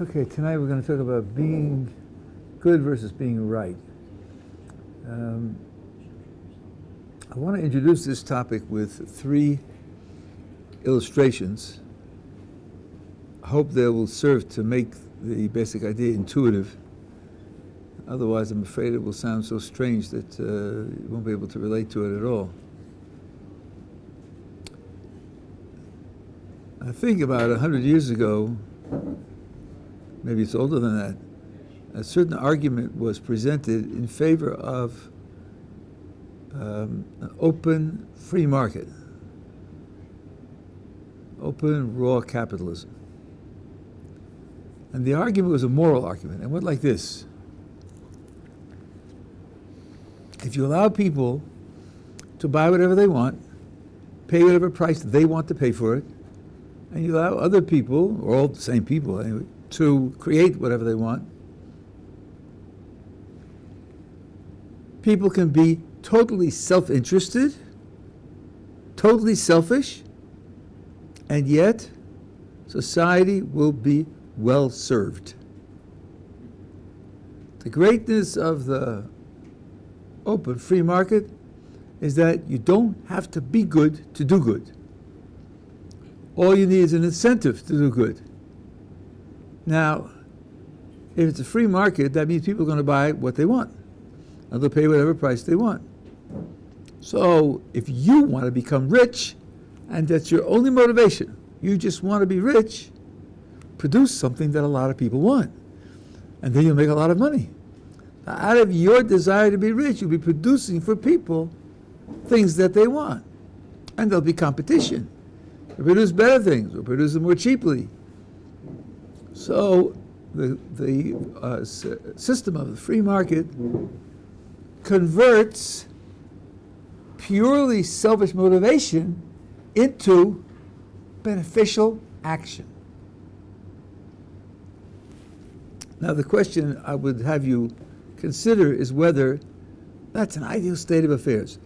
Okay, tonight we're going to talk about being good versus being right. I want to introduce this topic with 3 illustrations. I hope they will serve to make the basic idea intuitive. Otherwise, I'm afraid it will sound so strange that you won't be able to relate to it at all. I think about 100 years ago, maybe it's older than that, a certain argument was presented in favor of an open free market, open raw capitalism. And the argument was a moral argument. It went like this. If you allow people to buy whatever they want, pay whatever price they want to pay for it, and you allow other people, or all the same people anyway, to create whatever they want, people can be totally self-interested, totally selfish, and yet society will be well served. The greatness of the open free market is that you don't have to be good to do good. All you need is an incentive to do good. Now, if it's a free market, that means people are going to buy what they want, and they'll pay whatever price they want. So if you want to become rich, and that's your only motivation, you just want to be rich, produce something that a lot of people want, and then you'll make a lot of money. Now, out of your desire to be rich, you'll be producing for people things that they want, and there'll be competition. They'll produce better things, or produce them more cheaply. So the system of the free market converts purely selfish motivation into beneficial action. Now the question I would have you consider is whether that's an ideal state of affairs.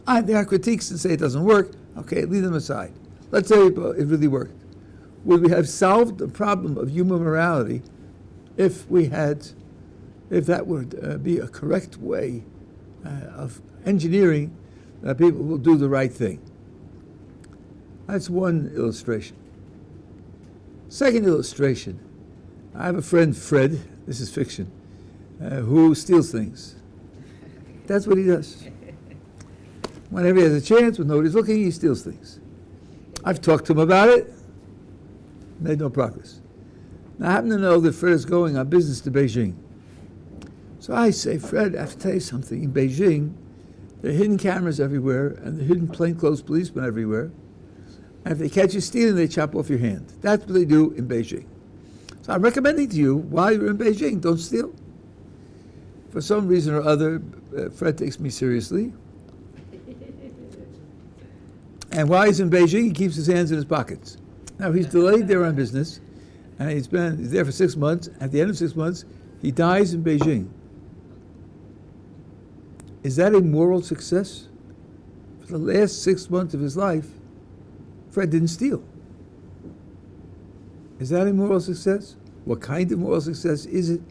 There are critiques that say it doesn't work. Okay, leave them aside. Let's say it really worked. Would we have solved the problem of human morality if that would be a correct way of engineering that people will do the right thing? That's one illustration. Second illustration, I have a friend, Fred, this is fiction, who steals things. That's what he does. Whenever he has a chance, when nobody's looking, he steals things. I've talked to him about it, made no progress. Now, I happen to know that Fred is going on business to Beijing. So I say, Fred, I have to tell you something. In Beijing, there are hidden cameras everywhere, and there are hidden plainclothes policemen everywhere. And if they catch you stealing, they chop off your hand. That's what they do in Beijing. So I'm recommending to you, while you're in Beijing, don't steal. For some reason or other, Fred takes me seriously. And while he's in Beijing, he keeps his hands in his pockets. Now, he's delayed there on business, and he's there for 6 months. At the end of 6 months, he dies in Beijing. Is that a moral success? For the last 6 months of his life, Fred didn't steal. Is that a moral success? What kind of moral success is it?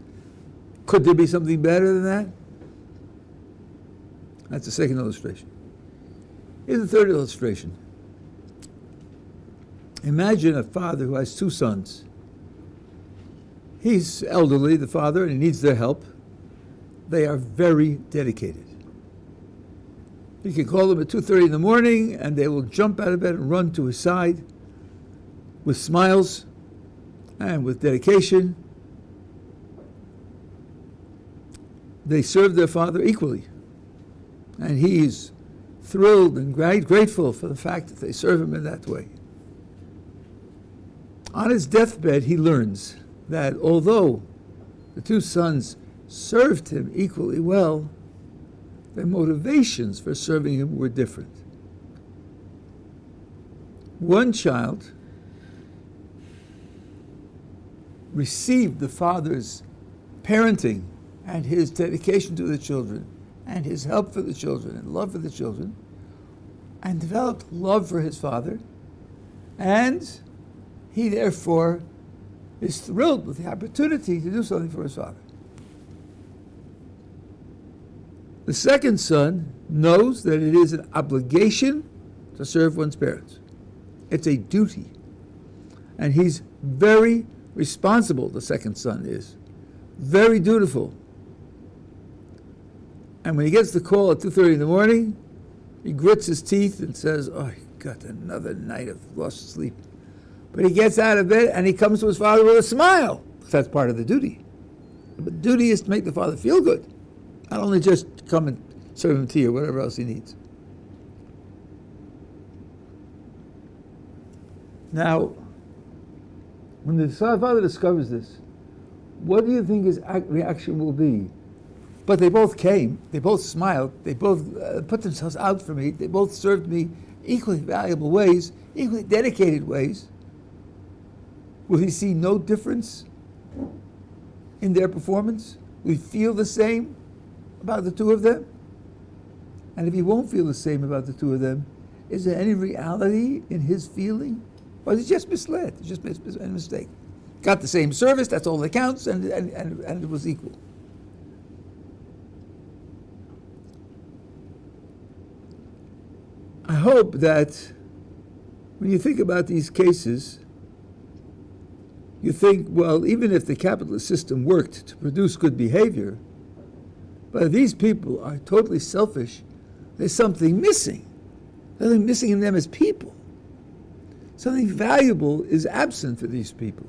Could there be something better than that? That's the second illustration. Here's the third illustration. Imagine a father who has 2 sons. He's elderly, the father, and he needs their help. They are very dedicated. You can call them at 2:30 in the morning, and they will jump out of bed and run to his side with smiles and with dedication. They serve their father equally, and he's thrilled and grateful for the fact that they serve him in that way. On his deathbed, he learns that although the 2 sons served him equally well, their motivations for serving him were different. One child received the father's parenting and his dedication to the children and his help for the children and love for the children, and developed love for his father, and he therefore is thrilled with the opportunity to do something for his father. The second son knows that it is an obligation to serve one's parents. It's a duty. And he's very responsible, the second son is. Very dutiful. And when he gets the call at 2:30 in the morning, he grits his teeth and says, oh, I got another night of lost sleep. But he gets out of bed and he comes to his father with a smile. That's part of the duty. The duty is to make the father feel good. Not only just come and serve him tea or whatever else he needs. Now, when the father discovers this, what do you think his reaction will be? But they both came, they both smiled, they both put themselves out for me, they both served me equally valuable ways, equally dedicated ways. Will he see no difference in their performance? Will he feel the same about the two of them? And if he won't feel the same about the two of them, is there any reality in his feeling? Or is he just misled? It's just a mistake. Got the same service, that's all that counts, and it was equal. I hope that when you think about these cases, you think, well, even if the capitalist system worked to produce good behavior, but if these people are totally selfish, there's something missing. Something missing in them as people. Something valuable is absent for these people.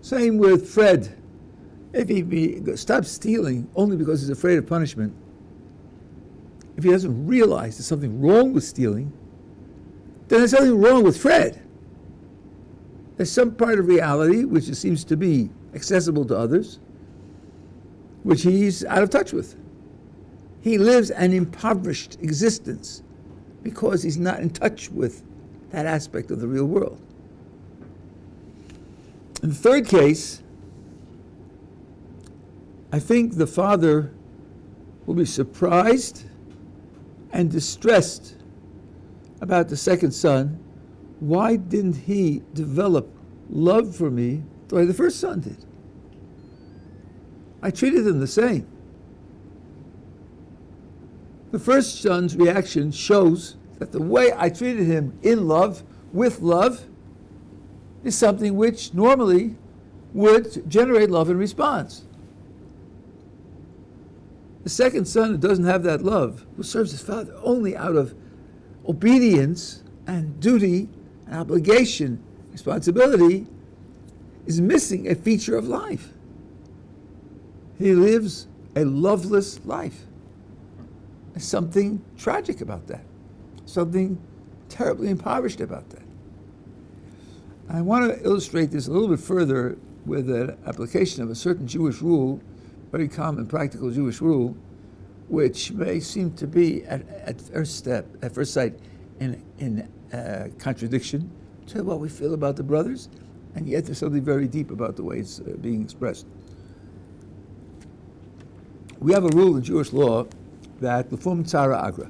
Same with Fred. If he stops stealing only because he's afraid of punishment, if he doesn't realize there's something wrong with stealing, then there's something wrong with Fred. There's some part of reality which seems to be accessible to others, which he's out of touch with. He lives an impoverished existence because he's not in touch with that aspect of the real world. In the third case, I think the father will be surprised and distressed about the second son. Why didn't he develop love for me the way the first son did? I treated him the same. The first son's reaction shows that the way I treated him in love, with love, is something which normally would generate love in response. The second son who doesn't have that love, who serves his father only out of obedience and duty and obligation, responsibility, is missing a feature of life. He lives a loveless life. There's something tragic about that, something terribly impoverished about that. I want to illustrate this a little bit further with an application of a certain Jewish rule, very common practical Jewish rule, which may seem to be at first sight in contradiction to what we feel about the brothers, and yet there's something very deep about the way it's being expressed. We have a rule in Jewish law that l'fum tzara agra,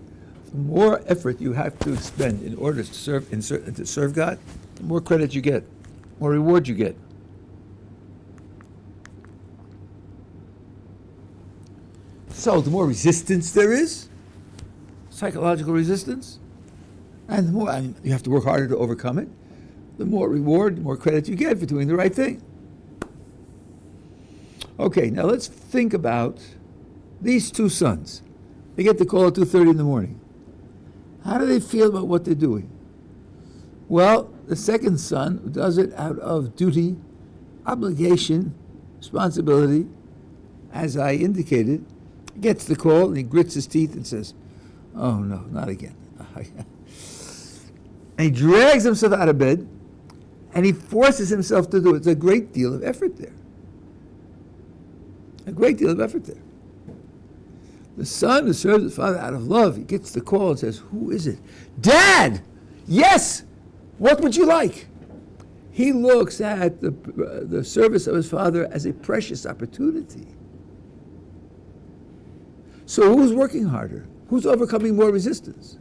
the more effort you have to expend in order to serve God, the more credit you get, more reward you get. So the more resistance there is, psychological resistance, and the more you have to work harder to overcome it, the more reward, the more credit you get for doing the right thing. Okay, now let's think about these two sons. They get the call at 2:30 in the morning. How do they feel about what they're doing? Well, the second son does it out of duty, obligation, responsibility, as I indicated, gets the call and he grits his teeth and says, oh no, not again. And he drags himself out of bed and he forces himself to do it. It's a great deal of effort there. A great deal of effort there. The son who serves his father out of love, he gets the call and says, who is it? Dad! Yes! What would you like? He looks at the service of his father as a precious opportunity. So who's working harder? Who's overcoming more resistance?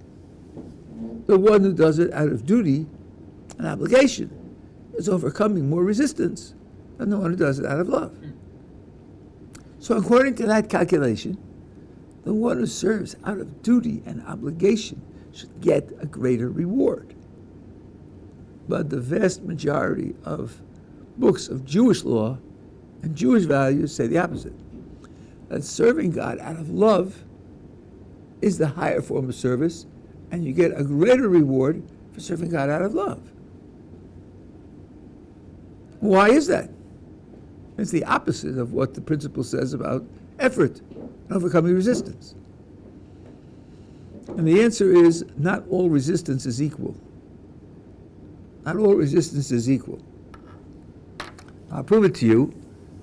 The one who does it out of duty and obligation is overcoming more resistance than the one who does it out of love. So according to that calculation, the one who serves out of duty and obligation should get a greater reward. But the vast majority of books of Jewish law and Jewish values say the opposite. That serving God out of love is the higher form of service, and you get a greater reward for serving God out of love. Why is that? It's the opposite of what the principle says about effort and overcoming resistance. And the answer is, not all resistance is equal. Not all resistance is equal. I'll prove it to you.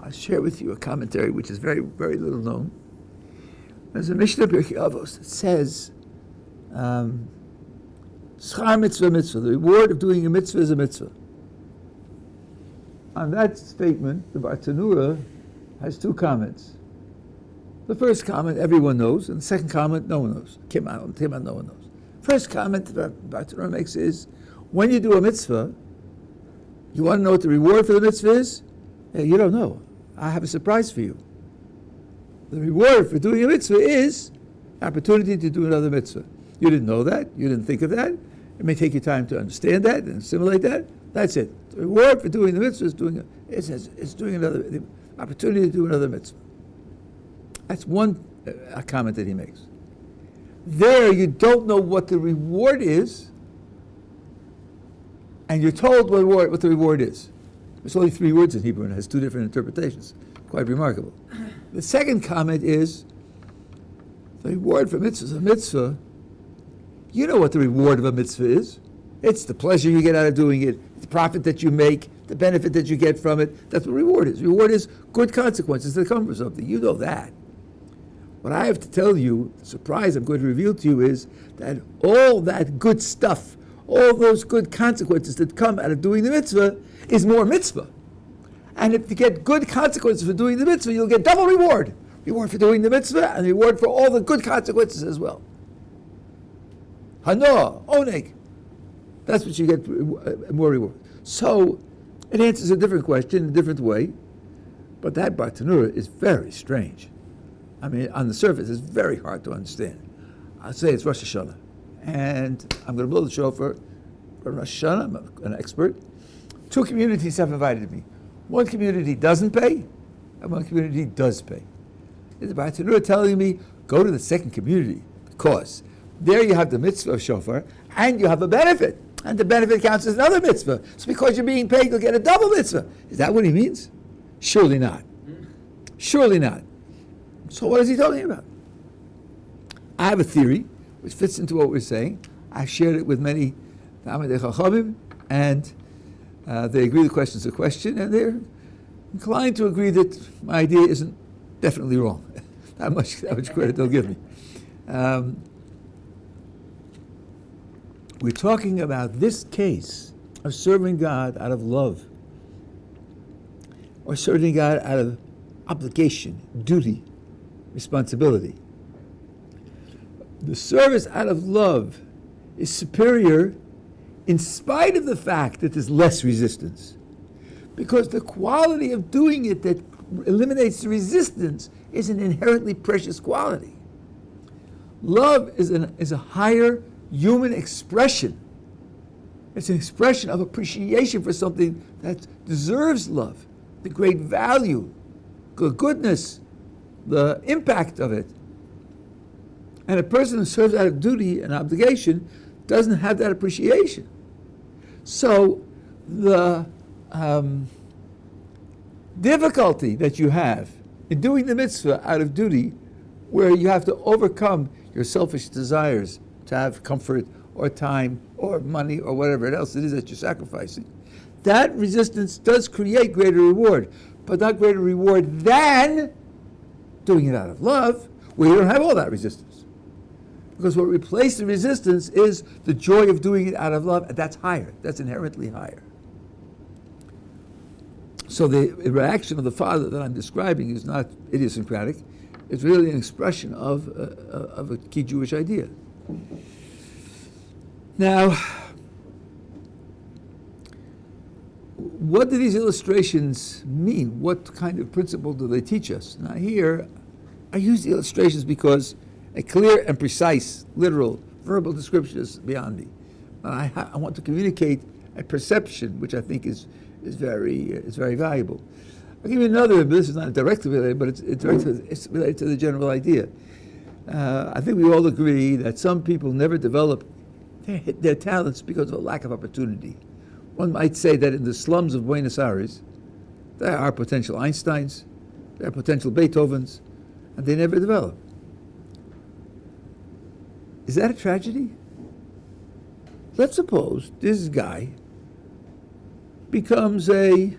I'll share with you a commentary which is very, very little known. There's a Mishnah Pirkei Avos that says, Schar mitzvah mitzvah, the reward of doing a mitzvah is a mitzvah. On that statement, the Bartanura has two comments. The first comment everyone knows, and the second comment no one knows. Kimat no one knows. First comment the Bartanura makes is, when you do a mitzvah, you want to know what the reward for the mitzvah is? Yeah, you don't know. I have a surprise for you. The reward for doing a mitzvah is opportunity to do another mitzvah. You didn't know that. You didn't think of that. It may take you time to understand that and assimilate that. That's it. The reward for doing the mitzvah is doing the opportunity to do another mitzvah. That's one comment that he makes. There, you don't know what the reward is, and you're told what the reward is. There's only 3 words in Hebrew and it has 2 different interpretations. Quite remarkable. The second comment is, the reward for mitzvah is a mitzvah. You know what the reward of a mitzvah is. It's the pleasure you get out of doing it, the profit that you make, the benefit that you get from it. That's what reward is. Reward is good consequences that come from something. You know that. What I have to tell you, the surprise I'm going to reveal to you is that all that good stuff, all those good consequences that come out of doing the mitzvah is more mitzvah. And if you get good consequences for doing the mitzvah, you'll get double reward. Reward for doing the mitzvah and reward for all the good consequences as well. Hanoah, oneg. That's what you get, more reward. So it answers a different question in a different way, but that Bartanura is very strange. I mean, on the surface, it's very hard to understand. I'll say it's Rosh Hashanah, and I'm going to blow the shofar for Rosh Hashanah. I'm an expert. 2 communities have invited me. One community doesn't pay, and one community does pay. The Bartanura telling me, go to the second community, because there you have the mitzvah of shofar, and you have a benefit. And the benefit counts as another mitzvah. So because you're being paid, you'll get a double mitzvah. Is that what he means? Surely not. Surely not. So what is he talking about? I have a theory which fits into what we're saying. I've shared it with many Talmidei Chachamim, and they agree the question's a question, and they're inclined to agree that my idea isn't definitely wrong. That much credit they'll give me. We're talking about this case of serving God out of love, or serving God out of obligation, duty, responsibility. The service out of love is superior in spite of the fact that there's less resistance, because the quality of doing it that eliminates the resistance is an inherently precious quality. Love is a higher human expression. It's an expression of appreciation for something that deserves love, the great value, the goodness, the impact of it. And a person who serves out of duty and obligation doesn't have that appreciation. So the difficulty that you have in doing the mitzvah out of duty, where you have to overcome your selfish desires to have comfort or time or money or whatever else it is that you're sacrificing, that resistance does create greater reward, but not greater reward than doing it out of love, where you don't have all that resistance. Because what replaces the resistance is the joy of doing it out of love, and that's higher. That's inherently higher. So the reaction of the father that I'm describing is not idiosyncratic. It's really an expression of a key Jewish idea. Now, what do these illustrations mean? What kind of principle do they teach us? Now here, I use the illustrations because a clear and precise, literal, verbal description is beyond me. I want to communicate a perception, which I think is very valuable. I'll give you another, but this is not directly related, but it's related to the general idea. I think we all agree that some people never develop their talents because of a lack of opportunity. One might say that in the slums of Buenos Aires, there are potential Einsteins, there are potential Beethovens, and they never develop. Is that a tragedy? Let's suppose this guy becomes a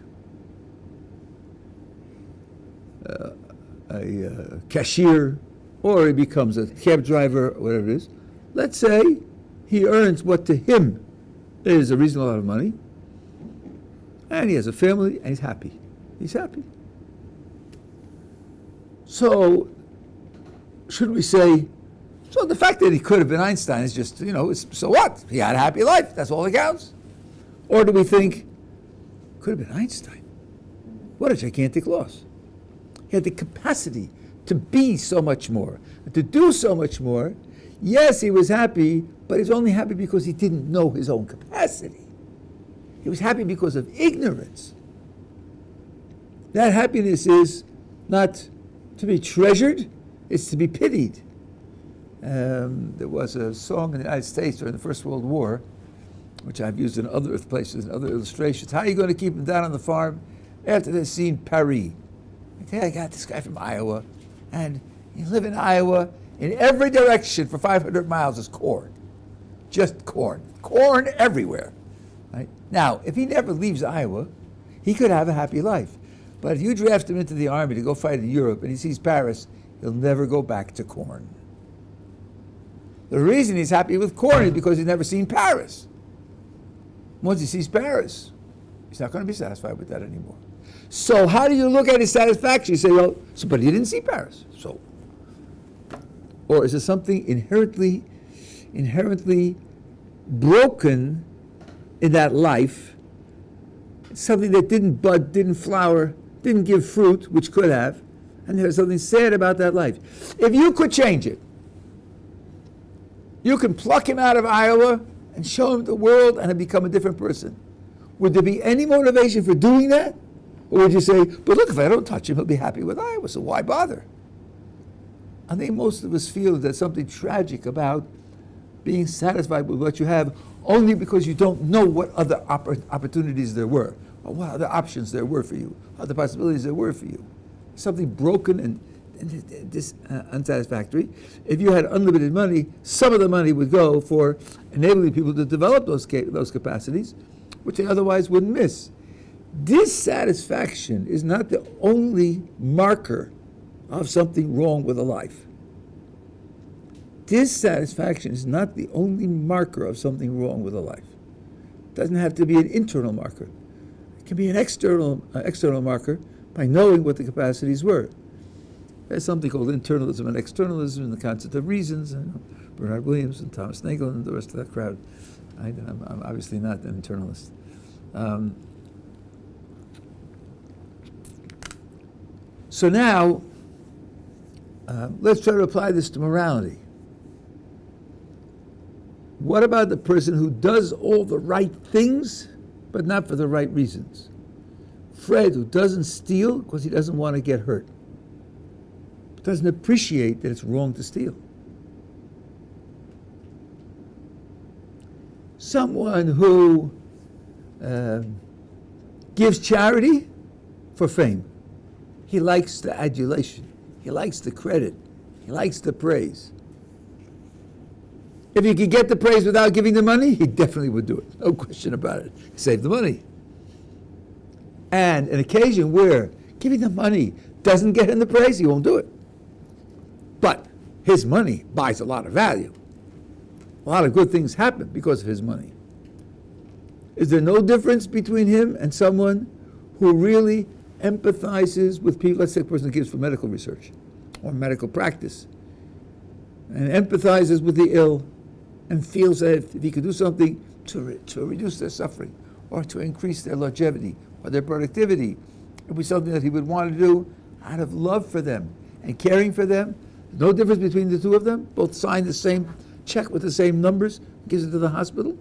cashier, or he becomes a cab driver, or whatever it is. Let's say he earns what to him is a reasonable amount of money, and he has a family, and he's happy. He's happy. So, should we say, so the fact that he could have been Einstein is just, so what? He had a happy life. That's all that counts. Or do we think, could have been Einstein? What a gigantic loss. He had the capacity to be so much more, to do so much more. Yes, he was happy, but he's only happy because he didn't know his own capacity. He was happy because of ignorance. That happiness is not to be treasured, it's to be pitied. There was a song in the United States during the First World War, which I've used in other places, in other illustrations. How are you going to keep them down on the farm after they've seen Paris? I got this guy from Iowa, and you live in Iowa, in every direction for 500 miles is corn. Just corn. Corn everywhere. Right? Now, if he never leaves Iowa, he could have a happy life. But if you draft him into the army to go fight in Europe and he sees Paris, he'll never go back to corn. The reason he's happy with corn is because he's never seen Paris. Once he sees Paris, he's not going to be satisfied with that anymore. So how do you look at his satisfaction? You say, well, but he didn't see Paris. So, or is it something inherently broken in that life? Something that didn't bud, didn't flower, didn't give fruit, which could have, and there's something sad about that life. If you could change it, you can pluck him out of Iowa and show him the world and he'll become a different person. Would there be any motivation for doing that? Or would you say, but look, if I don't touch him, he'll be happy with Iowa, so why bother? I think most of us feel there's something tragic about being satisfied with what you have only because you don't know what other opportunities there were, or what other options there were for you, other possibilities there were for you. Something broken and unsatisfactory. If you had unlimited money, some of the money would go for enabling people to develop those capacities, which they otherwise wouldn't miss. Dissatisfaction is not the only marker of something wrong with a life. Dissatisfaction is not the only marker of something wrong with a life. It doesn't have to be an internal marker. It can be an external marker by knowing what the capacities were. There's something called internalism and externalism in the concept of reasons. Bernard Williams and Thomas Nagel and the rest of that crowd. I'm obviously not an internalist. So now, let's try to apply this to morality. What about the person who does all the right things, but not for the right reasons? Fred, who doesn't steal because he doesn't want to get hurt, doesn't appreciate that it's wrong to steal. Someone who gives charity for fame. He likes the adulation. He likes the credit. He likes the praise. If he could get the praise without giving the money, he definitely would do it. No question about it. Save the money. And an occasion where giving the money doesn't get him the praise, he won't do it. But his money buys a lot of value. A lot of good things happen because of his money. Is there no difference between him and someone who really empathizes with people? Let's say a person who gives for medical research or medical practice and empathizes with the ill and feels that if he could do something to reduce their suffering or to increase their longevity or their productivity. It was something that he would want to do out of love for them and caring for them. No difference between the two of them. Both sign the same check with the same numbers, gives it to the hospital.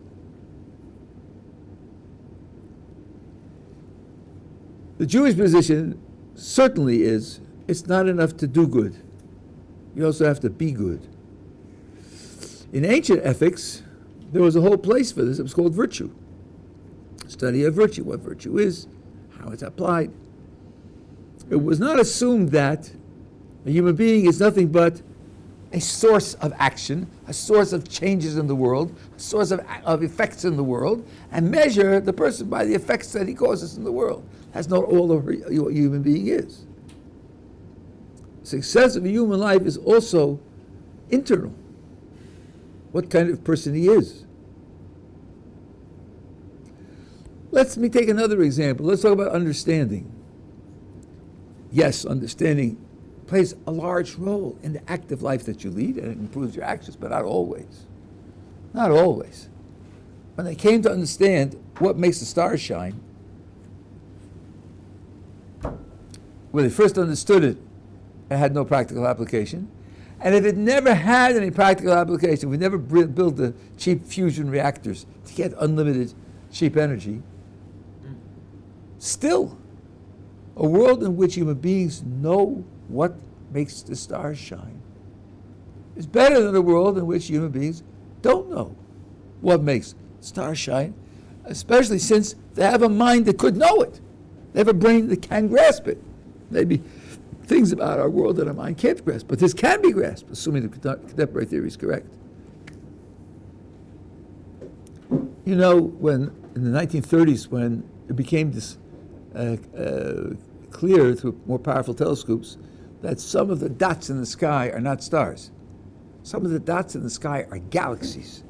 The Jewish position certainly is, it's not enough to do good. You also have to be good. In ancient ethics, there was a whole place for this. It was called virtue. Study of virtue, what virtue is, how it's applied. It was not assumed that a human being is nothing but a source of action, a source of changes in the world, a source of effects in the world, and measure the person by the effects that he causes in the world. That's not all of what a human being is. Success of a human life is also internal. What kind of person he is. Let me take another example. Let's talk about understanding. Yes, understanding plays a large role in the active life that you lead, and it improves your actions, but not always. Not always. When they came to understand what makes the stars shine, when they first understood it, it had no practical application. And if it never had any practical application, we never built the cheap fusion reactors to get unlimited cheap energy, still, a world in which human beings know what makes the stars shine is better than a world in which human beings don't know what makes stars shine, especially since they have a mind that could know it. They have a brain that can grasp it. Maybe things about our world that our mind can't grasp, but this can be grasped, assuming the contemporary theory is correct. You know, when in the 1930s, when it became this clear through more powerful telescopes that some of the dots in the sky are not stars. Some of the dots in the sky are galaxies.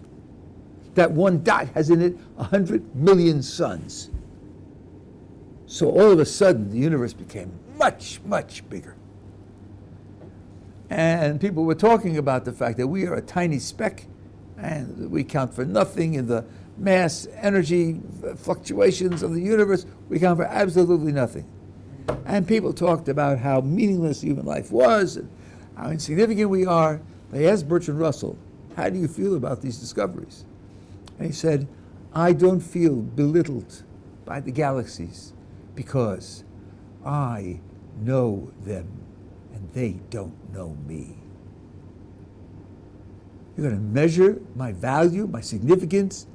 That one dot has in it 100 million suns. So all of a sudden, the universe became much, much bigger. And people were talking about the fact that we are a tiny speck and we count for nothing in the mass energy fluctuations of the universe. We count for absolutely nothing. And people talked about how meaningless human life was and how insignificant we are. They asked Bertrand Russell, how do you feel about these discoveries? And he said, I don't feel belittled by the galaxies because I know them and they don't know me. You're going to measure my value, my significance,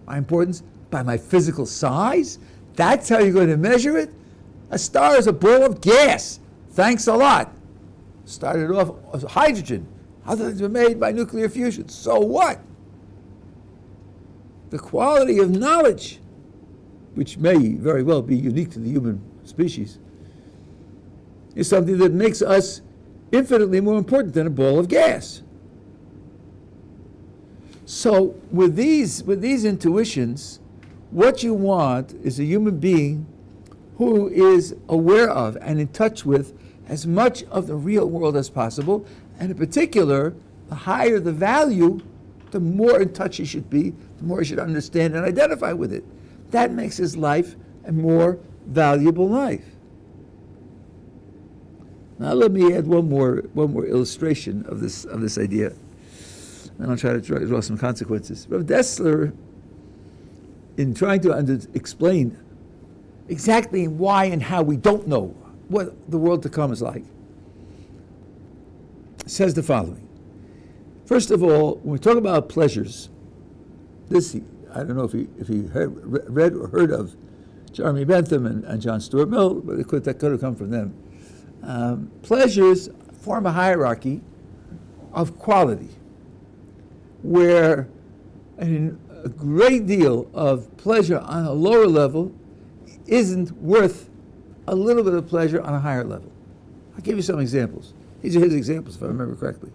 my importance by my physical size? That's how you're going to measure it? A star is a ball of gas. Thanks a lot. Started off as hydrogen. Other things were made by nuclear fusion. So what? The quality of knowledge, which may very well be unique to the human species, is something that makes us infinitely more important than a ball of gas. So with these intuitions, what you want is a human being who is aware of and in touch with as much of the real world as possible, and in particular, the higher the value, the more in touch he should be, the more he should understand and identify with it. That makes his life a more valuable life. Now let me add one more illustration of this idea, and I'll try to draw some consequences. Rabbi Dessler, in trying to explain exactly why and how we don't know what the world to come is like, says the following. First of all, when we talk about pleasures, I don't know if he read or heard of Jeremy Bentham and John Stuart Mill, but that could have come from them. Pleasures form a hierarchy of quality, where a great deal of pleasure on a lower level isn't worth a little bit of pleasure on a higher level. I'll give you some examples. These are his examples, if I remember correctly.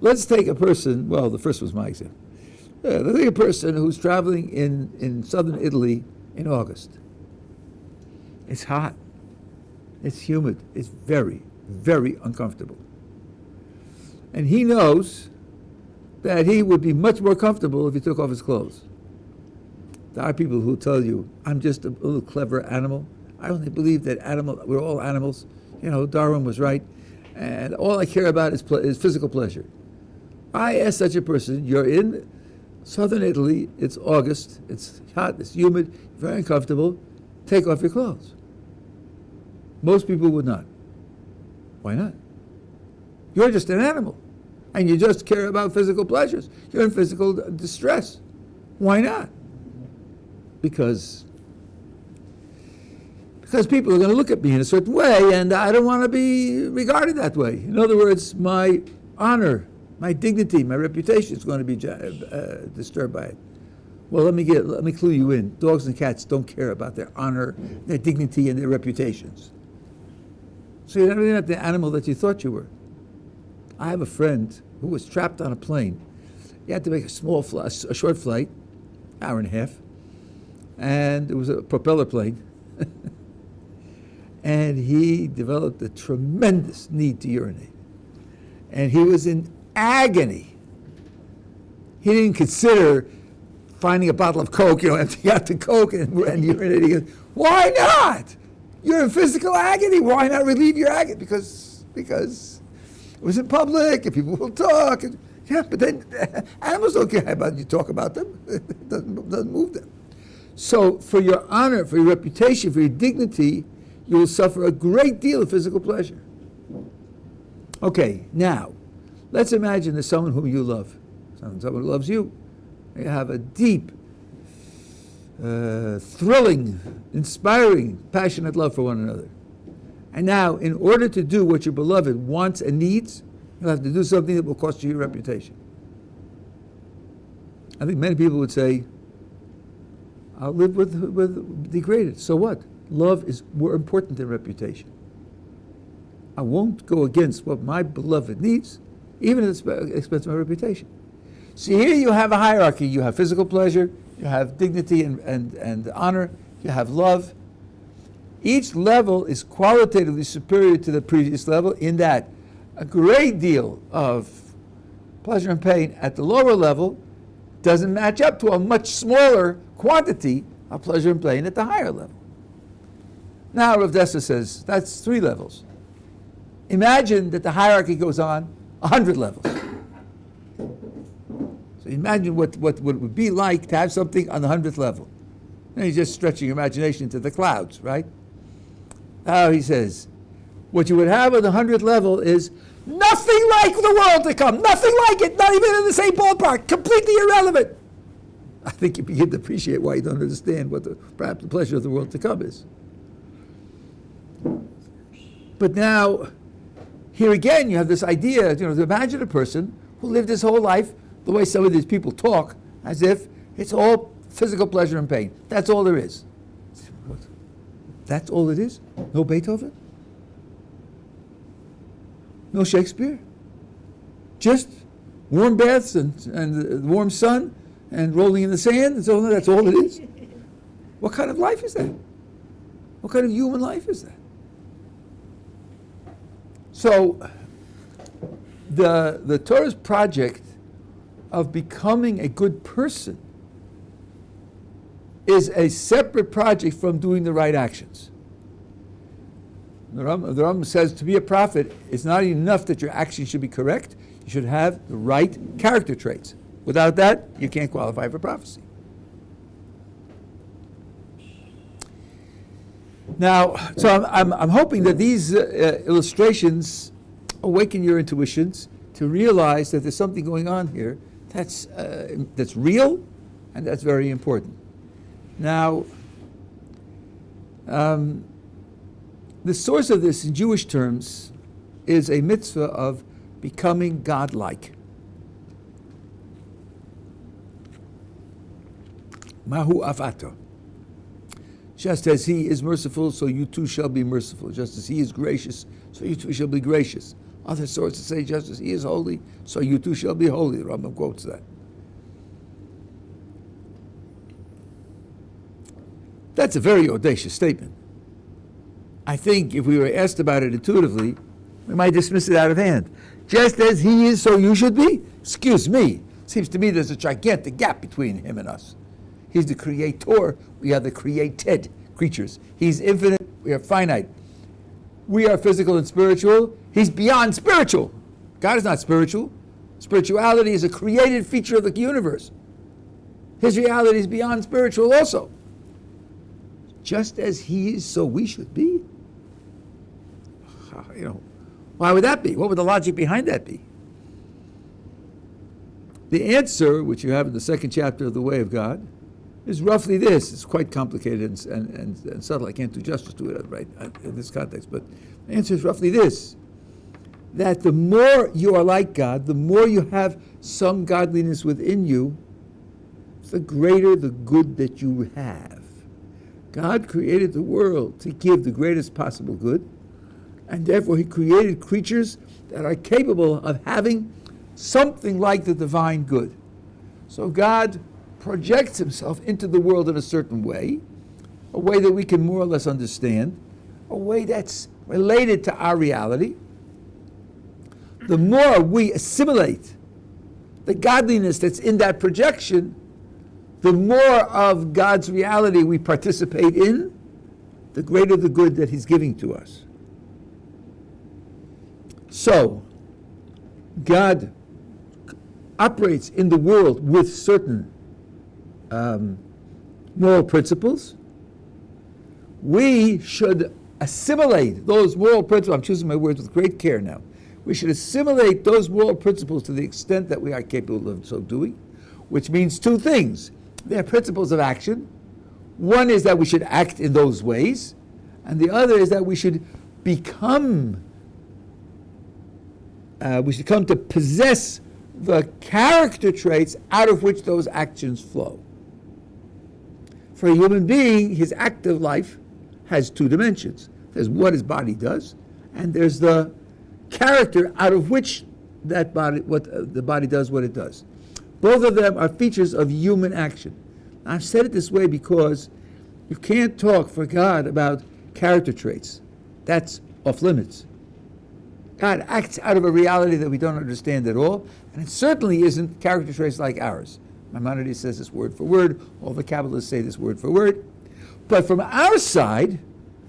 Let's take a person, well, the first was my example. Let's take a person who's traveling in southern Italy in August. It's hot. It's humid. It's very, very uncomfortable. And he knows that he would be much more comfortable if he took off his clothes. There are people who tell you, I'm just a little clever animal. I only believe that we're all animals. Darwin was right. And all I care about is physical pleasure. I ask such a person, you're in southern Italy, it's August, it's hot, it's humid, very uncomfortable, take off your clothes. Most people would not. Why not? You're just an animal, and you just care about physical pleasures. You're in physical distress. Why not? Because people are going to look at me in a certain way, and I don't want to be regarded that way. In other words, my honor, my dignity, my reputation is going to be disturbed by it. Well, let me clue you in. Dogs and cats don't care about their honor, their dignity, and their reputations. So you're not the animal that you thought you were. I have a friend who was trapped on a plane. He had to make a short flight, hour and a half, and it was a propeller plane. And he developed a tremendous need to urinate. And he was in agony. He didn't consider finding a bottle of Coke, emptying out the Coke and urinating. Why not? You're in physical agony. Why not relieve your agony? Because it was in public and people will talk. But then animals don't care about you talk about them. It doesn't move them. So for your honor, for your reputation, for your dignity, you will suffer a great deal of physical pleasure. Okay, now, let's imagine there's someone whom you love. Someone who loves you. You have a deep, thrilling, inspiring, passionate love for one another. And now, in order to do what your beloved wants and needs, you'll have to do something that will cost you your reputation. I think many people would say, I'll live with degraded. So what? Love is more important than reputation. I won't go against what my beloved needs, even at the expense of my reputation. See, here you have a hierarchy. You have physical pleasure, you have dignity and honor, you have love. Each level is qualitatively superior to the previous level in that a great deal of pleasure and pain at the lower level doesn't match up to a much smaller quantity of pleasure and pain at the higher level. Now, Rav Dessler says that's 3 levels. Imagine that the hierarchy goes on 100 levels. So imagine what it would be like to have something on the 100th level. Now you're just stretching your imagination to the clouds, right? Now he says, what you would have on the 100th level is nothing like the world to come, nothing like it, not even in the same ballpark, completely irrelevant. I think you begin to appreciate why you don't understand what perhaps the pleasure of the world to come is. But now, here again, you have this idea, to imagine a person who lived his whole life the way some of these people talk, as if it's all physical pleasure and pain. That's all there is. What? That's all it is? No Beethoven? No Shakespeare? Just warm baths and warm sun and rolling in the sand? That's all it is? What kind of life is that? What kind of human life is that? So, the Torah's project of becoming a good person is a separate project from doing the right actions. The Rambam says to be a prophet, it's not enough that your actions should be correct, you should have the right character traits. Without that, you can't qualify for prophecy. Now, so I'm hoping that these illustrations awaken your intuitions to realize that there's something going on here that's real and that's very important. Now, the source of this in Jewish terms is a mitzvah of becoming godlike. Mahu avato. Just as he is merciful, so you too shall be merciful. Just as he is gracious, so you too shall be gracious. Other sources say, just as he is holy, so you too shall be holy. The Rambam quotes that. That's a very audacious statement. I think if we were asked about it intuitively, we might dismiss it out of hand. Just as he is, so you should be? Excuse me. Seems to me there's a gigantic gap between him and us. He's the creator. We are the created creatures. He's infinite. We are finite. We are physical and spiritual. He's beyond spiritual. God is not spiritual. Spirituality is a created feature of the universe. His reality is beyond spiritual also. Just as he is, so we should be. Why would that be? What would the logic behind that be? The answer, which you have in the second chapter of The Way of God, is roughly this. It's quite complicated and subtle. I can't do justice to it right in this context, but the answer is roughly this: that the more you are like God, the more you have some godliness within you, the greater the good that you have. God created the world to give the greatest possible good, and therefore he created creatures that are capable of having something like the divine good. So God projects himself into the world in a certain way, a way that we can more or less understand, a way that's related to our reality. The more we assimilate the godliness that's in that projection, the more of God's reality we participate in, the greater the good that he's giving to us. So, God operates in the world with certain moral principles. We should assimilate those moral principles. I'm choosing my words with great care now. We should assimilate those moral principles to the extent that we are capable of so doing, which means two things. They are principles of action. One is that we should act in those ways, and the other is that we should come to possess the character traits out of which those actions flow. For a human being, his active life has two dimensions. There's what his body does, and there's the character out of which that body, what the body does, what it does. Both of them are features of human action. I've said it this way because you can't talk for God about character traits. That's off limits. God acts out of a reality that we don't understand at all, and it certainly isn't character traits like ours. Maimonides says this word for word, all the Kabbalists say this word for word. But from our side,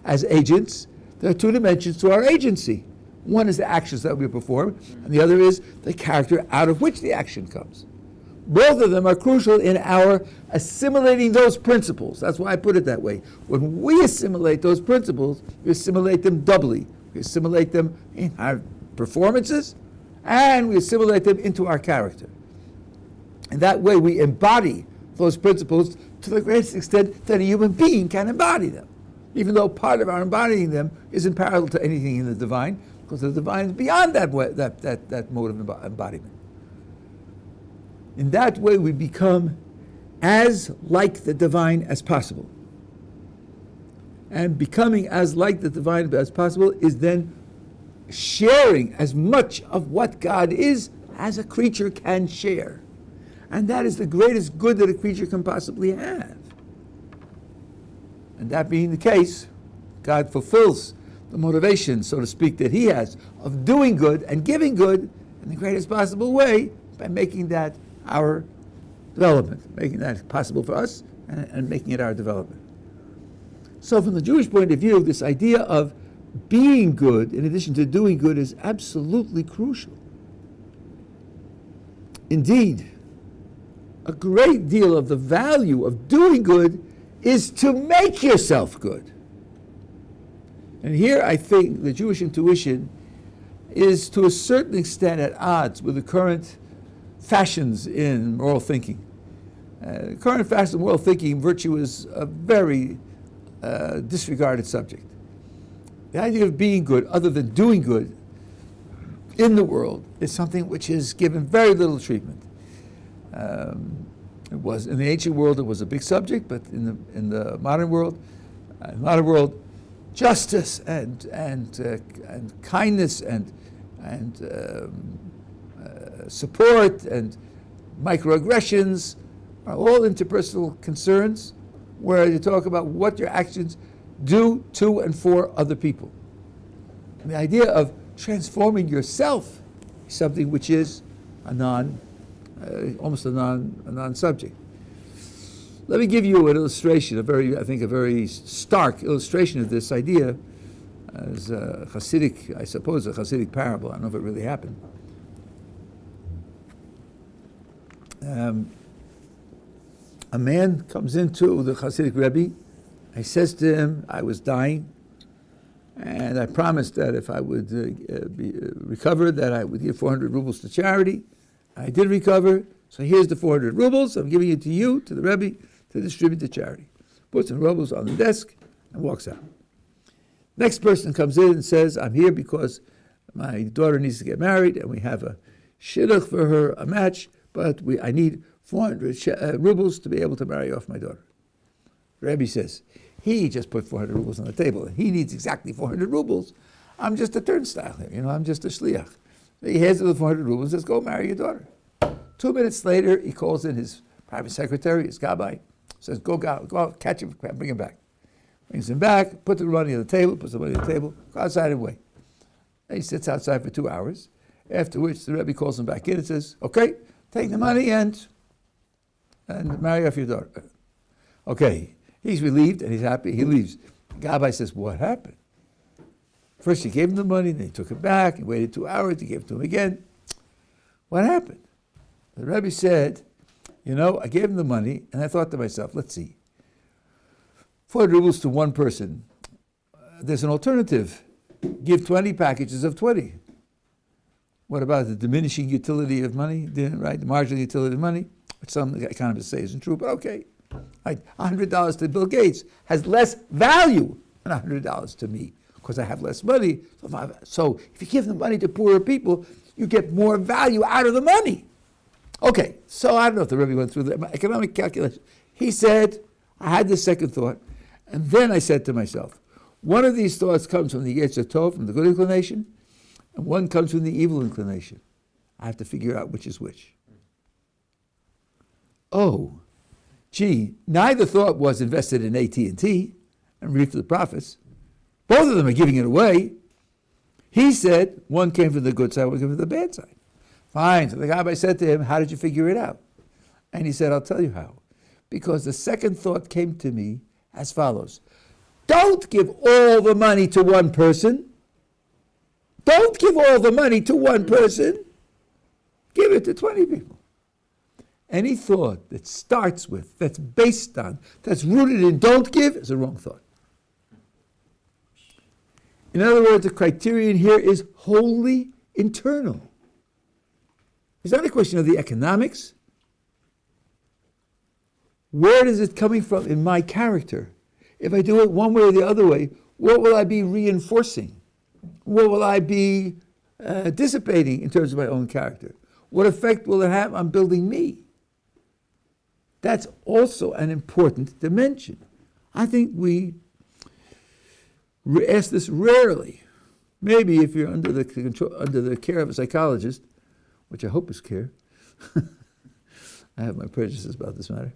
as agents, there are two dimensions to our agency. One is the actions that we perform, and the other is the character out of which the action comes. Both of them are crucial in our assimilating those principles. That's why I put it that way. When we assimilate those principles, we assimilate them doubly. We assimilate them in our performances, and we assimilate them into our character. And that way we embody those principles to the greatest extent that a human being can embody them, even though part of our embodying them isn't parallel to anything in the divine, because the divine is beyond that mode of embodiment. In that way we become as like the divine as possible. And becoming as like the divine as possible is then sharing as much of what God is as a creature can share. And that is the greatest good that a creature can possibly have. And that being the case, God fulfills the motivation, so to speak, that he has of doing good and giving good in the greatest possible way by making that our development, making that possible for us and making it our development. So from the Jewish point of view, this idea of being good in addition to doing good is absolutely crucial. Indeed, a great deal of the value of doing good is to make yourself good. And here I think the Jewish intuition is to a certain extent at odds with the current fashions in moral thinking. Current fashions in moral thinking, virtue is a very disregarded subject. The idea of being good, other than doing good in the world, is something which is given very little treatment. It was in the ancient world; it was a big subject, but in the modern world, justice and kindness and support and microaggressions are all interpersonal concerns, where you talk about what your actions do to and for other people. And the idea of transforming yourself is something which is almost a non-subject. Let me give you an illustration, a very stark illustration of this idea, as a Hasidic, I suppose, a Hasidic parable. I don't know if it really happened. A man comes into the Hasidic Rebbe. He says to him, I was dying, and I promised that if I would recover, that I would give 400 rubles to charity. I did recover, so here's the 400 rubles. I'm giving it to you, to the Rebbe, to distribute to charity. Puts the rubles on the desk and walks out. Next person comes in and says, I'm here because my daughter needs to get married, and we have a shidduch for her, a match, but I need 400 rubles to be able to marry off my daughter. Rabbi says, he just put 400 rubles on the table, and he needs exactly 400 rubles. I'm just a turnstile here, I'm just a shliach. He hands him the 400 rubles and says, go marry your daughter. 2 minutes later, he calls in his private secretary, his Rabbi, says, go out, catch him, bring him back. Brings him back, put the money on the table, puts the money on the table, go outside and wait. And he sits outside for 2 hours, after which the Rebbe calls him back in and says, okay, take the money and marry off your daughter. Okay, he's relieved and he's happy, he leaves. The Rabbi says, what happened? First he gave him the money, then he took it back, he waited 2 hours, he gave it to him again. What happened? The Rebbe said, I gave him the money, and I thought to myself, let's see, 400 rubles to one person. There's an alternative. Give 20 packages of 20. What about the diminishing utility of money, right? The marginal utility of money, which some economists say isn't true, but okay. Right? $100 to Bill Gates has less value than $100 to me because I have less money. So if you give the money to poorer people, you get more value out of the money. Okay, so I don't know if the Rebbe went through the economic calculation. He said, I had this second thought, and then I said to myself, one of these thoughts comes from the Yeshivat Ohr, from the good inclination, and one comes from the evil inclination. I have to figure out which is which. Oh, gee, neither thought was invested in AT&T and reap the profits. Both of them are giving it away. He said one came from the good side, one came from the bad side. Fine. So the Rabbi said to him, how did you figure it out? And he said, I'll tell you how. Because the second thought came to me as follows. Don't give all the money to one person. Don't give all the money to one person. Give it to 20 people. Any thought that starts with, that's based on, that's rooted in don't give is a wrong thought. In other words, the criterion here is wholly internal. It's not a question of the economics. Where is it coming from in my character? If I do it one way or the other way, what will I be reinforcing? What will I be dissipating in terms of my own character? What effect will it have on building me? That's also an important dimension. I think we ask this rarely. Maybe if you're under the care of a psychologist, which I hope is care. I have my prejudices about this matter.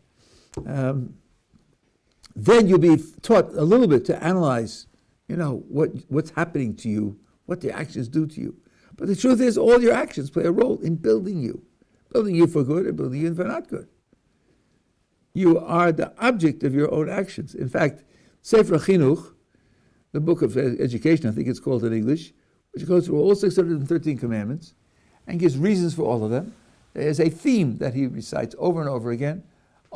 Then you'll be taught a little bit to analyze, what's happening to you, what the actions do to you. But the truth is, all your actions play a role in building you for good and building you for not good. You are the object of your own actions. In fact, Sefer Chinuch, the book of education, I think it's called in English, which goes through all 613 commandments and gives reasons for all of them. There is a theme that he recites over and over again.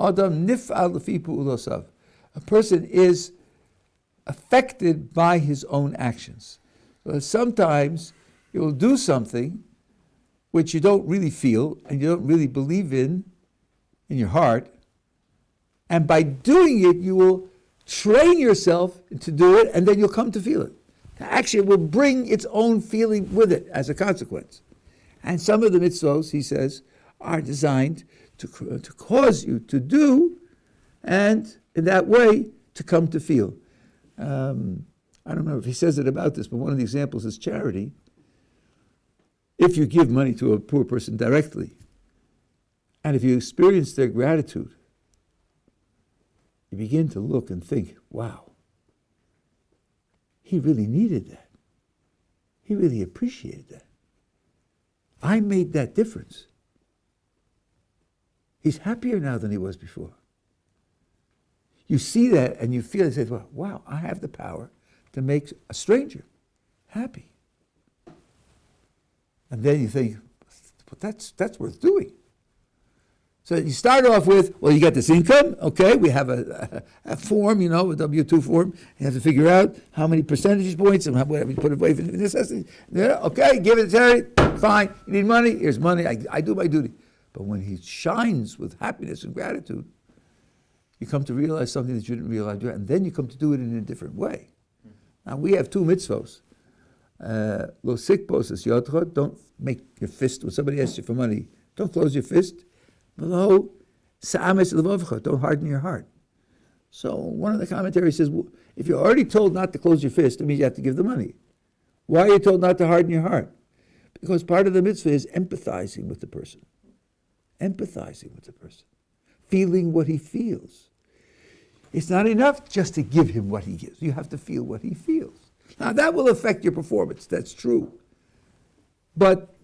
Adam nif'al lefi pu'ulosav. A person is affected by his own actions. So sometimes you will do something which you don't really feel and you don't really believe in your heart, and by doing it, you will train yourself to do it, and then you'll come to feel it. Actually, it will bring its own feeling with it as a consequence. And some of the mitzvahs, he says, are designed to cause you to do, and in that way, to come to feel. I don't know if he says it about this, but one of the examples is charity. If you give money to a poor person directly, and if you experience their gratitude, you begin to look and think, wow, he really needed that. He really appreciated that. I made that difference. He's happier now than he was before. you see that and you feel, you say, well, wow, I have the power to make a stranger happy. And then you think, but that's worth doing. So you start off with, well, you get this income, okay, we have a form, a W-2 form. You have to figure out how many percentage points and whatever you put away for necessities. Okay, give it to Terry, fine. You need money? Here's money. I do my duty. But when he shines with happiness and gratitude, you come to realize something that you didn't realize, and then you come to do it in a different way. Now, we have two mitzvos. Lo sikpos es yodcha, don't make your fist, when somebody asks you for money, don't close your fist. Lo sa'ames levavcha, don't harden your heart. So one of the commentaries says, well, if you're already told not to close your fist, it means you have to give the money. Why are you told not to harden your heart? Because part of the mitzvah is empathizing with the person. Empathizing with the person. Feeling what he feels. It's not enough just to give him what he gives. You have to feel what he feels. Now that will affect your performance, that's true. But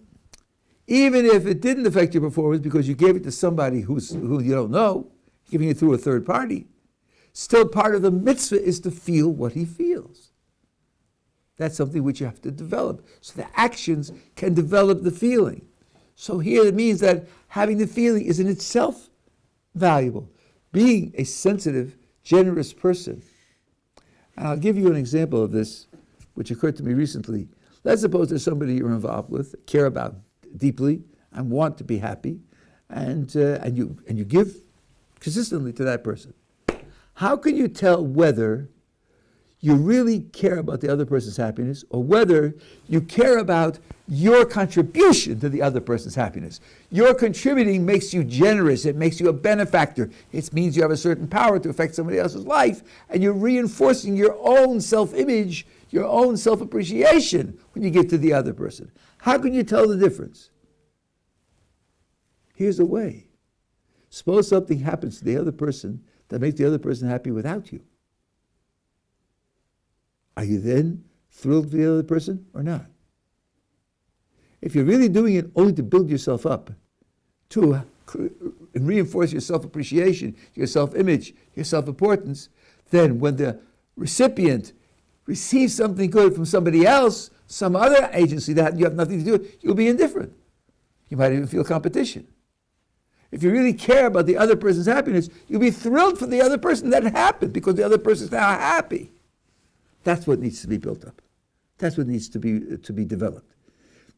even if it didn't affect your performance because you gave it to somebody who you don't know, giving it through a third party, still part of the mitzvah is to feel what he feels. That's something which you have to develop. So the actions can develop the feeling. So here it means that having the feeling is in itself valuable. Being a sensitive, generous person. And I'll give you an example of this, which occurred to me recently. Let's suppose there's somebody you're involved with, care about deeply, and want to be happy, and you give consistently to that person. How can you tell whether you really care about the other person's happiness, or whether you care about your contribution to the other person's happiness? Your contributing makes you generous. It makes you a benefactor. It means you have a certain power to affect somebody else's life, and you're reinforcing your own self-image, your own self-appreciation when you give to the other person. How can you tell the difference? Here's a way. Suppose something happens to the other person that makes the other person happy without you. Are you then thrilled for the other person or not? If you're really doing it only to build yourself up, to reinforce your self-appreciation, your self-image, your self-importance, then when the recipient receives something good from somebody else, some other agency that you have nothing to do with, you'll be indifferent. You might even feel competition. If you really care about the other person's happiness, you'll be thrilled for the other person that it happened because the other person's now happy. That's what needs to be built up. That's what needs to be developed.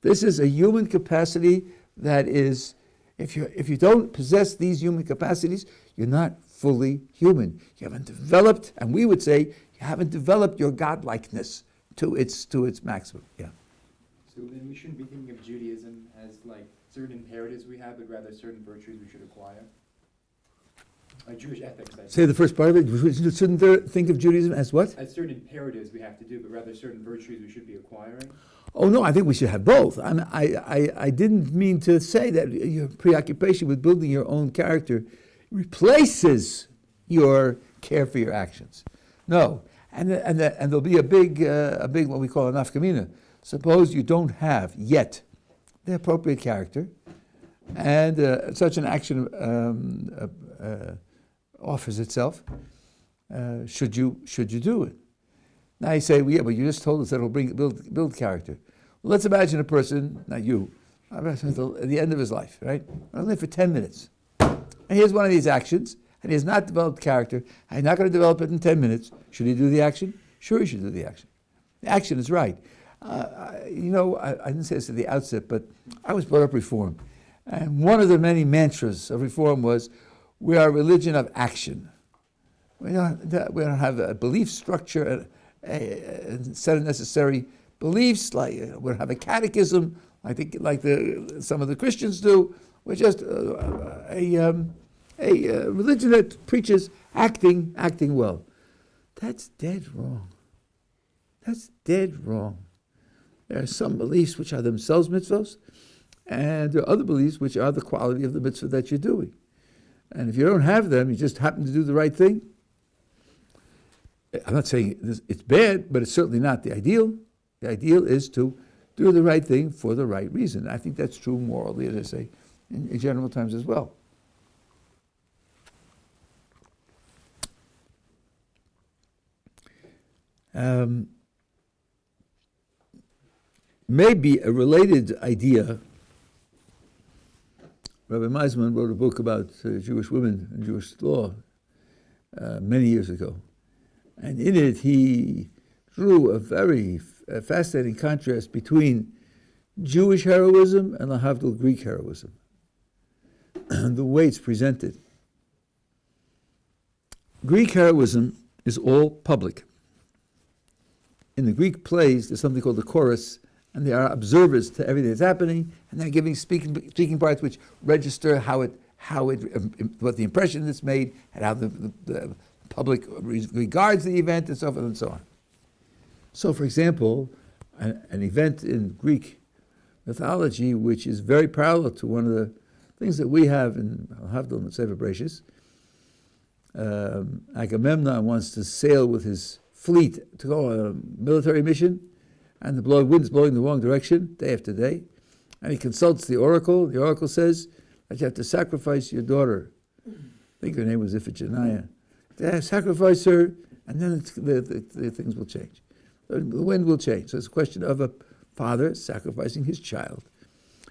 This is a human capacity that is, if you don't possess these human capacities, you're not fully human. You haven't developed, and we would say, you haven't developed your godlikeness to its maximum. Yeah. So then we shouldn't be thinking of Judaism as like certain imperatives we have, but rather certain virtues we should acquire. Like Jewish ethics. Say the first part of it. Shouldn't there think of Judaism as what? As certain imperatives we have to do, but rather certain virtues we should be acquiring. Oh no, I think we should have both. I didn't mean to say that your preoccupation with building your own character replaces your care for your actions. No, and there'll be a big what we call a nafkamina. Suppose you don't have yet the appropriate character, and such an action offers itself. Should you do it? Now you say, well, yeah, but you just told us that it'll build character. Well, let's imagine a person, not you, at the end of his life, right? I'll live for 10 minutes. And here's one of these actions, and he has not developed character, and he's not going to develop it in 10 minutes. Should he do the action? Sure, he should do the action. The action is right. I didn't say this at the outset, but I was brought up Reform. And one of the many mantras of Reform was, we are a religion of action. We don't have a belief structure, a set of necessary beliefs, like we don't have a catechism, like some of the Christians do. We're just a religion that preaches acting well. That's dead wrong. That's dead wrong. There are some beliefs which are themselves mitzvahs, and there are other beliefs which are the quality of the mitzvah that you're doing. And if you don't have them, you just happen to do the right thing. I'm not saying it's bad, but it's certainly not the ideal. The ideal is to do the right thing for the right reason. I think that's true morally, as I say, in general terms as well. Maybe a related idea. Rabbi Meisman wrote a book about Jewish women and Jewish law many years ago. And in it, he drew a very fascinating contrast between Jewish heroism and lahavdil Greek heroism. The way it's presented. Greek heroism is all public. In the Greek plays, there's something called the chorus, and they are observers to everything that's happening, and they're giving speaking parts which register what the impression that's made, and how the public regards the event, and so forth and so on. So, for example, an event in Greek mythology, which is very parallel to one of the things that we have in Havdil and Sefer Bereshis. Agamemnon wants to sail with his fleet to go on a military mission, and the wind's blowing the wrong direction day after day. And he consults the oracle. The oracle says that you have to sacrifice your daughter. I think her name was Iphigenia. Sacrifice her, and then the things will change. The wind will change. So it's a question of a father sacrificing his child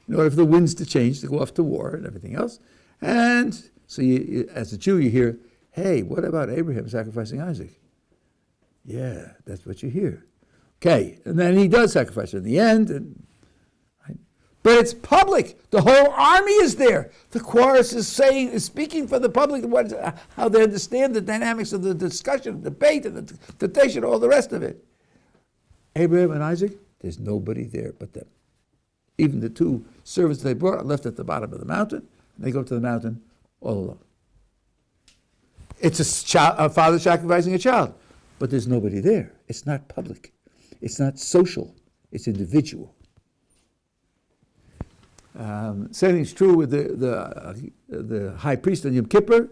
in order for the winds to change, to go off to war and everything else. And so you, as a Jew, you hear, hey, what about Abraham sacrificing Isaac? Yeah, that's what you hear. Okay, and then he does sacrifice her in the end. Right? But it's public. The whole army is there. The chorus is speaking for the public, how they understand the dynamics of the discussion, debate, and the temptation, all the rest of it. Abraham and Isaac, there's nobody there but them. Even the two servants they brought are left at the bottom of the mountain, and they go to the mountain all alone. It's a father sacrificing a child, but there's nobody there. It's not public. It's not social. It's individual. Same thing's true with the high priest on Yom Kippur.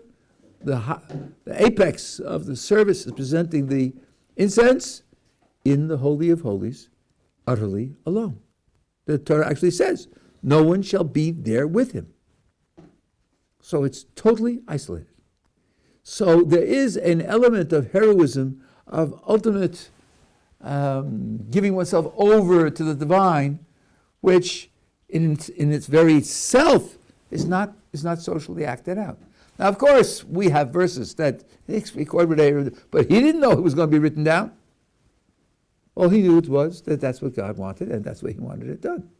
The apex of the service is presenting the incense in the Holy of Holies, utterly alone. The Torah actually says, no one shall be there with him. So it's totally isolated. So there is an element of heroism, of ultimate giving oneself over to the divine, which in its very self is not socially acted out. Now, of course, we have verses that recorded, but he didn't know it was going to be written down. All he knew was that that's what God wanted, and that's the way he wanted it done.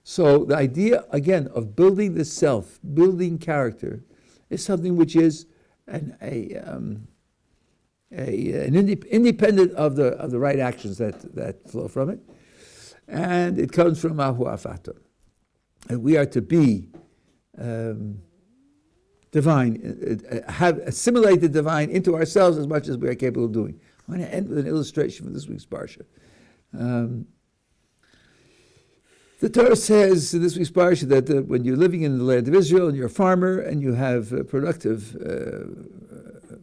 So the idea, again, of building the self, building character, is something which is independent of the right actions that flow from it, and it comes from Ahu Afato. And we are to be divine, have assimilate the divine into ourselves as much as we are capable of doing. I'm going to end with an illustration from this week's Parsha. The Torah says in this week's Parsha that when you're living in the land of Israel and you're a farmer and you have a productive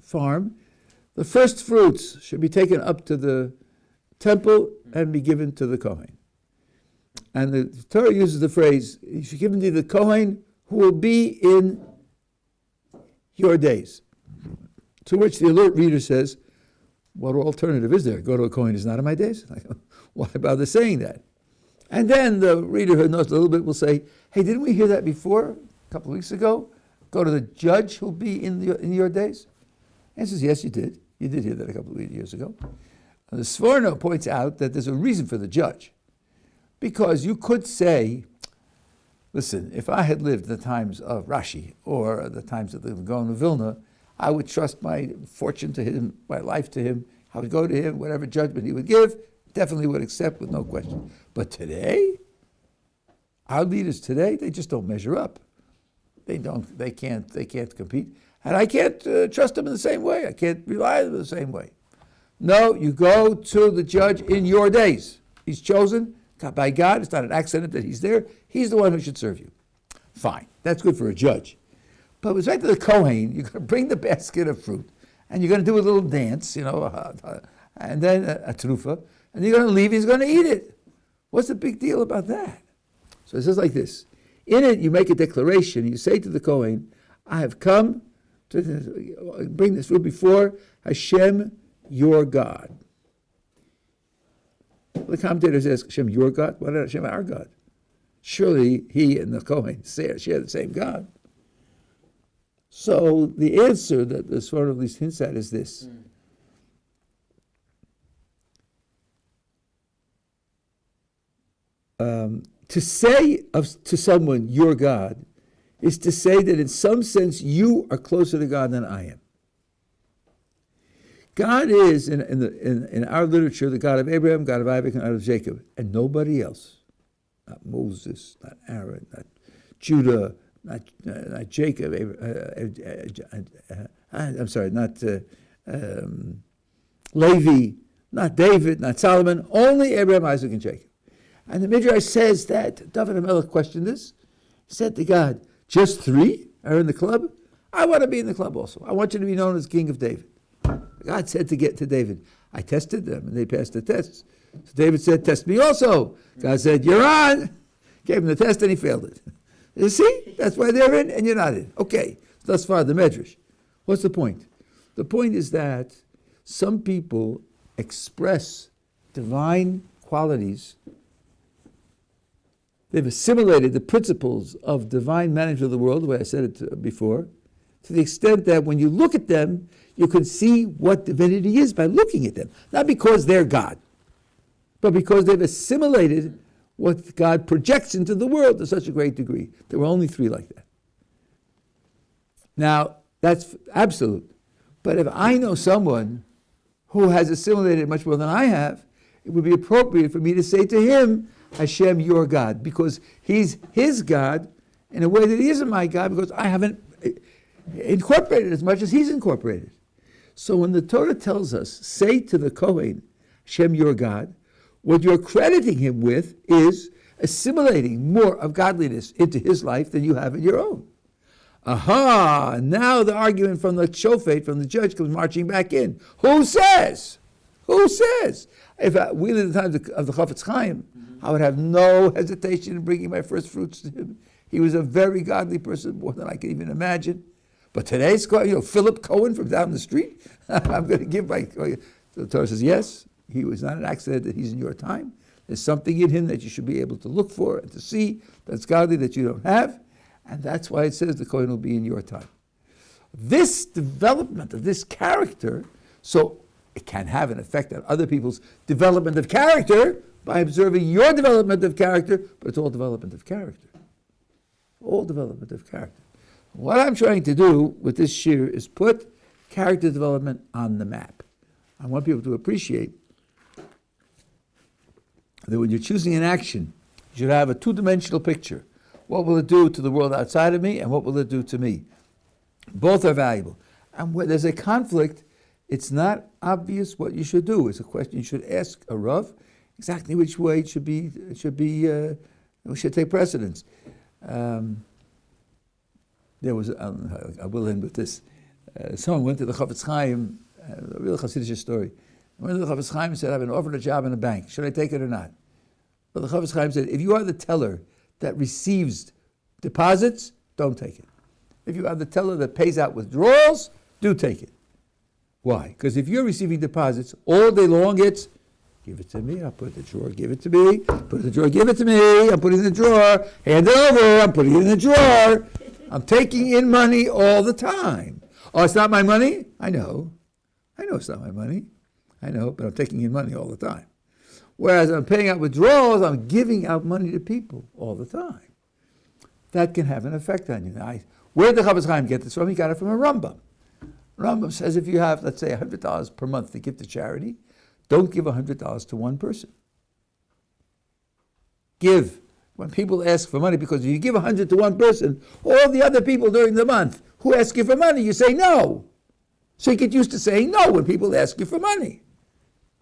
farm, the first fruits should be taken up to the temple and be given to the Kohen. And the Torah uses the phrase, you should give them to the Kohen who will be in your days. To which the alert reader says, what alternative is there? Go to a Kohen is not in my days? Why bother saying that? And then the reader who knows a little bit will say, hey, didn't we hear that before, a couple of weeks ago? Go to the judge who'll be in your days? And he says, yes, you did. You did hear that a couple of years ago. And the Sforno points out that there's a reason for the judge. Because you could say, listen, if I had lived the times of Rashi or the times of the Gaon of Vilna, I would trust my fortune to him, my life to him. I would go to him, whatever judgment he would give, definitely would accept with no question. But today, our leaders today, they just don't measure up. They can't compete. And I can't trust them in the same way. I can't rely on them in the same way. No, you go to the judge in your days. He's chosen by God. It's not an accident that he's there. He's the one who should serve you. Fine. That's good for a judge. But with respect to the Kohen, you're going to bring the basket of fruit, and you're going to do a little dance, and then a trufa, and you're going to leave, he's going to eat it. What's the big deal about that? So it says like this. In it, you make a declaration. You say to the Kohen, I have come to bring this fruit before Hashem, your God. The commentators ask, Hashem, your God? Why not Hashem, our God? Surely he and the Kohen share the same God. So the answer that the Swarm at least hints at is this. To say to someone, your God, is to say that in some sense you are closer to God than I am. God is, in our literature, the God of Abraham, God of Isaac, and God of Jacob, and nobody else. Not Moses, not Aaron, not Judah, not Jacob. I'm sorry, not Levi, not David, not Solomon. Only Abraham, Isaac, and Jacob. And the Midrash says that David HaMelech questioned this. He said to God, just 3 are in the club? I want to be in the club also. I want you to be known as King of David. God said to David, I tested them, and they passed the tests. So David said, test me also. God said, you're on. Gave him the test, and he failed it. You see? That's why they're in, and you're not in. Okay, thus far the Midrash. What's the point? The point is that some people express divine qualities. They've assimilated the principles of divine management of the world, the way I said it before, to the extent that when you look at them, you can see what divinity is by looking at them. Not because they're God, but because they've assimilated what God projects into the world to such a great degree. There were only 3 like that. Now, that's absolute. But if I know someone who has assimilated much more than I have, it would be appropriate for me to say to him, Hashem, your God, because he's his God in a way that he isn't my God, because I haven't incorporated as much as he's incorporated. So when the Torah tells us, say to the Kohen, Hashem, your God, what you're crediting him with is assimilating more of godliness into his life than you have in your own. Aha! Now the argument from the shofet, from the judge, comes marching back in. Who says? Who says? If we live in the times of the Chafetz Chaim, I would have no hesitation in bringing my first fruits to him. He was a very godly person, more than I could even imagine. But today's, Philip Cohen from down the street, I'm going to give my... The Torah says, yes, he was not an accident that he's in your time. There's something in him that you should be able to look for and to see that's godly that you don't have. And that's why it says the Kohen will be in your time. This development of this character, so it can have an effect on other people's development of character by observing your development of character, but it's all development of character. All development of character. What I'm trying to do with this shir is put character development on the map. I want people to appreciate that when you're choosing an action, you should have a 2-dimensional picture. What will it do to the world outside of me, and what will it do to me? Both are valuable. And when there's a conflict, it's not obvious what you should do. It's a question you should ask a Rav, exactly which way it should take precedence. There was, I will end with this. Someone went to the Chafetz Chaim, a real Hasidic story. Went to the Chafetz Chaim and said, I've been offered a job in a bank. Should I take it or not? But the Chafetz Chaim said, if you are the teller that receives deposits, don't take it. If you are the teller that pays out withdrawals, do take it. Why? Because if you're receiving deposits all day long, it's give it to me, I'll put it in the drawer, give it to me, put it in the drawer, give it to me, I'm putting it in the drawer, hand it over, I'm putting it in the drawer. I'm taking in money all the time. Oh, it's not my money? I know it's not my money. I know, but I'm taking in money all the time. Whereas I'm paying out withdrawals, I'm giving out money to people all the time. That can have an effect on you. Now, where did the Chafetz Chaim get this from? He got it from a Rambam. Rambam says if you have, let's say, $100 per month to give to charity, don't give $100 to one person. Give. When people ask for money, because if you give 100 to one person, all the other people during the month who ask you for money, you say no. So you get used to saying no when people ask you for money.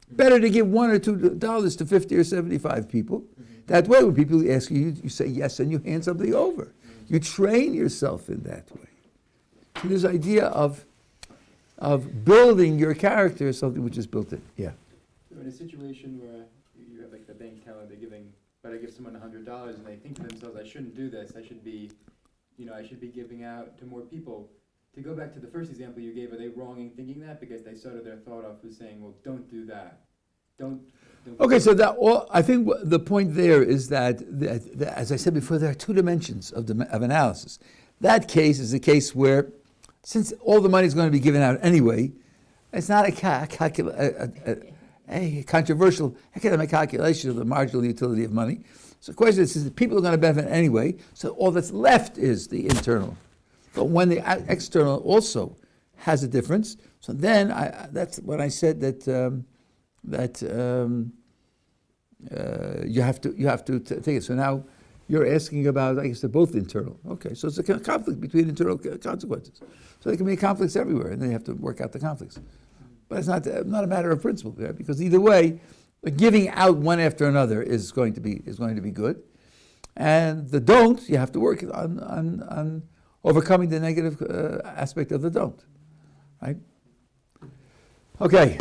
Better to give $1 or $2 to 50 or 75 people. That way, when people ask you, you say yes and you hand something over. You train yourself in that way. So this idea of building your character is something which is built in. Yeah. So in a situation where you have like the bank teller, they're giving, but I give someone $100 and they think to themselves, I shouldn't do this. I should be giving out to more people. To go back to the first example you gave, are they wrong in thinking that? Because they started their thought off with saying, well, don't do that. don't. Okay, so I think the point there is that, as I said before, there are two dimensions of analysis. That case is a case where, since all the money is going to be given out anyway, it's not a controversial academic calculation of the marginal utility of money. So the question is, people are going to benefit anyway, so all that's left is the internal. But when the external also has a difference, so then that's when I said that you have to take it. So now you're asking about, I guess they're both internal. Okay, so it's a conflict between internal consequences. So there can be conflicts everywhere, and then you have to work out the conflicts. But it's not a matter of principle there, because either way, giving out one after another is going to be good, and the don't, you have to work on overcoming the negative aspect of the don't, right? Okay.